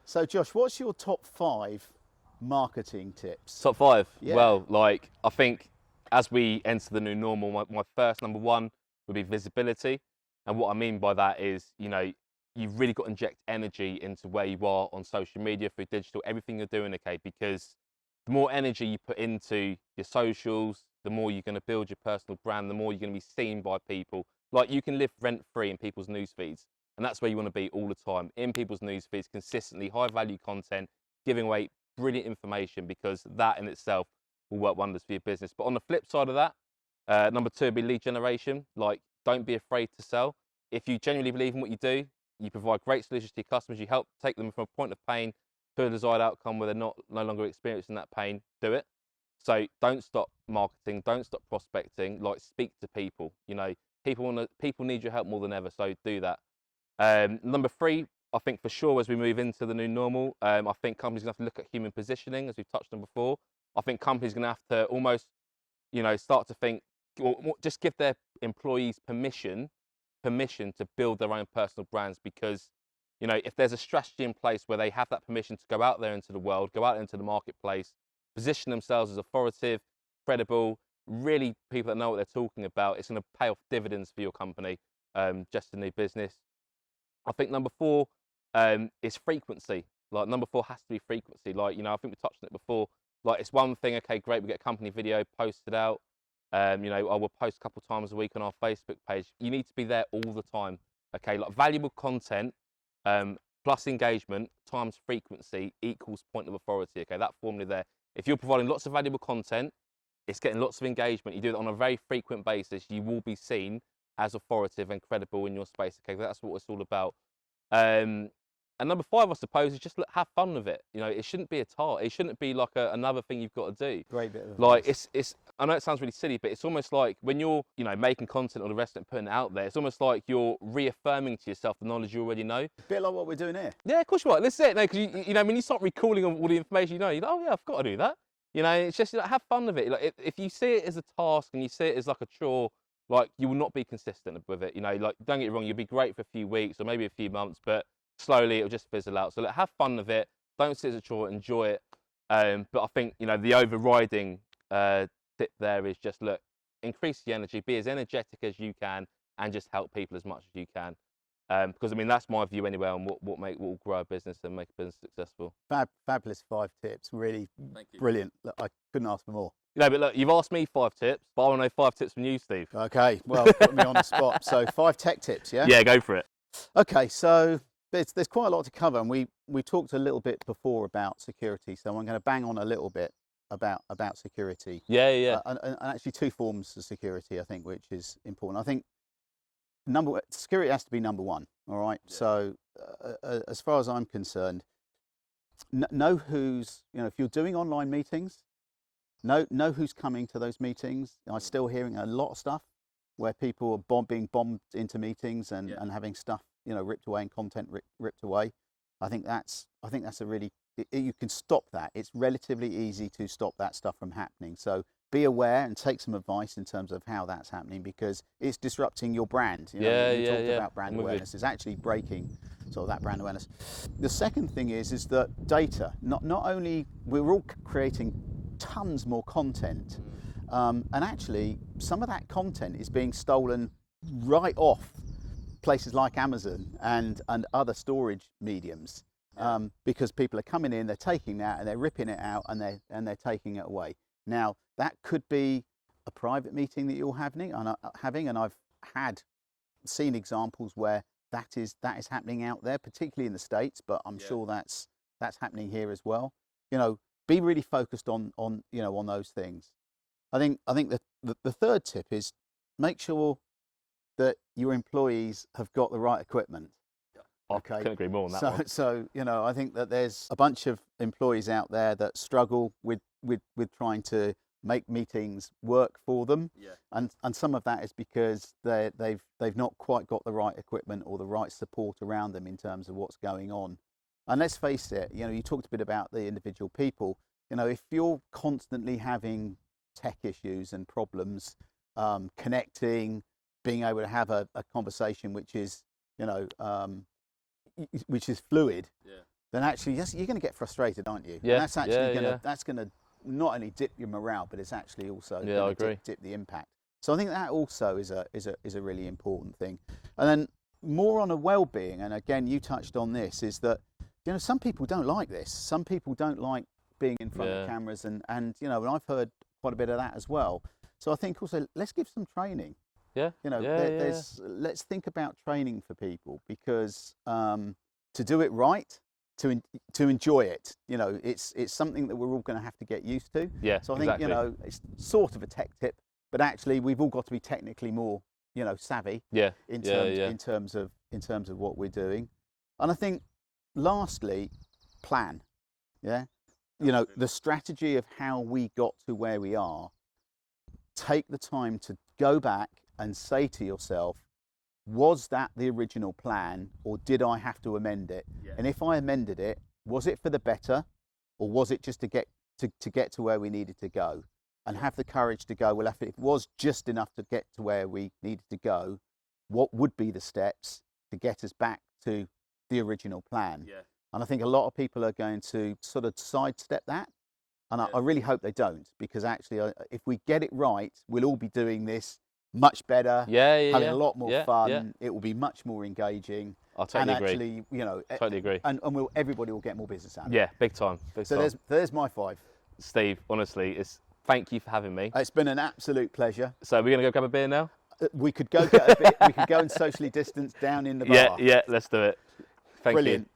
So Josh, what's your top 5 marketing tips? Top 5. Yeah. Well, like I think as we enter the new normal, my first number 1 would be visibility. And what I mean by that is, you've really got to inject energy into where you are on social media, through digital, everything you're doing, okay? Because the more energy you put into your socials, the more you're going to build your personal brand, the more you're going to be seen by people. Like, you can live rent-free in people's news feeds, and that's where you want to be all the time, in people's news feeds, consistently, high-value content, giving away brilliant information, because that in itself will work wonders for your business. But on the flip side of that, number 2 would be lead generation. Like, don't be afraid to sell. If you genuinely believe in what you do, you provide great solutions to your customers, you help take them from a point of pain to a desired outcome where they're no longer experiencing that pain, do it. So don't stop marketing, don't stop prospecting, like, speak to people. People need your help more than ever, so do that. Number 3, I think for sure, as we move into the new normal, I think companies are going to have to look at human positioning, as we've touched on before. I think companies are going to have to almost, start to think, or just give their employees permission to build their own personal brands, because, if there's a strategy in place where they have that permission to go out there into the world, go out into the marketplace, position themselves as authoritative, credible, really people that know what they're talking about, it's going to pay off dividends for your company, just in their business. I think number 4 is frequency. Like, number 4 has to be frequency. Like, I think we touched on it before. Like, it's one thing, okay, great, we get a company video posted out. I will post a couple of times a week on our Facebook page. You need to be there all the time. Okay, like, valuable content plus engagement times frequency equals point of authority. Okay, that formula there. If you're providing lots of valuable content, it's getting lots of engagement, you do it on a very frequent basis, you will be seen as authoritative and credible in your space. Okay, that's what it's all about. And number 5, I suppose, is just have fun with it. It shouldn't be a task. It shouldn't be like another thing you've got to do. Great bit of advice. Like, it's. I know it sounds really silly, but it's almost like when you're, making content or the rest of it, putting it out there, it's almost like you're reaffirming to yourself the knowledge you already know. A bit like what we're doing here. Yeah, of course you are. This is it. No, because when you start recalling all the information you're like, oh yeah, I've got to do that. It's just, have fun with it. Like, if you see it as a task and you see it as like a chore, like, you will not be consistent with it. Like, don't get me wrong, you'll be great for a few weeks or maybe a few months, but slowly it'll just fizzle out. So, have fun with it. Don't see it as a chore. Enjoy it. But I think, the overriding tip there is just, increase the energy, be as energetic as you can, and just help people as much as you can. Because that's my view anyway on what will grow a business and make a business successful. Fabulous 5 tips, really brilliant. Look, I couldn't ask for more. But look, you've asked me 5 tips, but I want to know 5 tips from you, Steve. Okay, well, put me on the spot. So 5 tech tips, yeah? Yeah, go for it. Okay, so there's quite a lot to cover, and we talked a little bit before about security, so I'm going to bang on a little bit about security. Yeah. And actually 2 forms of security, I think, which is important. I think security has to be number 1. All right. Yeah. So as far as I'm concerned, know who's, if you're doing online meetings, know who's coming to those meetings. I'm still hearing a lot of stuff where people are being bombed into meetings and having stuff, ripped away and content ripped away. I think that's a really, you can stop that. It's relatively easy to stop that stuff from happening. So be aware and take some advice in terms of how that's happening, because it's disrupting your brand. You talked about brand awareness. It's actually breaking sort of that brand awareness. The second thing is that data, not only, we're all creating tons more content, and actually some of that content is being stolen right off places like Amazon and other storage mediums, because people are coming in, they're taking that and they're ripping it out and they're taking it away. Now, that could be a private meeting that you're having, and I've seen examples where that is happening out there, particularly in the States, but I'm sure that's happening here as well. Be really focused on those things. I think the third tip is make sure that your employees have got the right equipment. Okay. I couldn't agree more on that one. So I think that there's a bunch of employees out there that struggle with trying to make meetings work for them, and some of that is because they've not quite got the right equipment or the right support around them in terms of what's going on. And let's face it, you talked a bit about the individual people. If you're constantly having tech issues and problems, connecting, being able to have a conversation which is fluid, then actually you're going to get frustrated, aren't you? Yeah, And that's actually yeah. that's going to not only dip your morale, but it's actually also Yeah, I agree. dip the impact. So I think that also is a really important thing. And then more on a well-being, and again you touched on this, is that some people don't like this. Some people don't like being in front of cameras, and and I've heard quite a bit of that as well. So I think also let's give some training. Yeah. Let's think about training for people, because to do it right, to enjoy it, it's something that we're all going to have to get used to. Yeah. So I think it's sort of a tech tip, but actually we've all got to be technically more savvy. Yeah. In terms of what we're doing, and I think lastly, plan. Yeah. The strategy of how we got to where we are. Take the time to go back and say to yourself, was that the original plan, or did I have to amend it? Yeah. And if I amended it, was it for the better, or was it just to get to where we needed to go? And have the courage to go, well, if it was just enough to get to where we needed to go, what would be the steps to get us back to the original plan? Yeah. And I think a lot of people are going to sort of sidestep that. And I really hope they don't, because actually, if we get it right, we'll all be doing this much better, having a lot more fun. Yeah. It will be much more engaging. I totally agree. Actually, totally agree. And everybody will get more business out of it. Yeah, big time. So there's my 5. Steve, honestly, thank you for having me. It's been an absolute pleasure. So we're going to go grab a beer now? We could go get a bit. We could go and socially distance down in the bar. Yeah, let's do it. Thank you.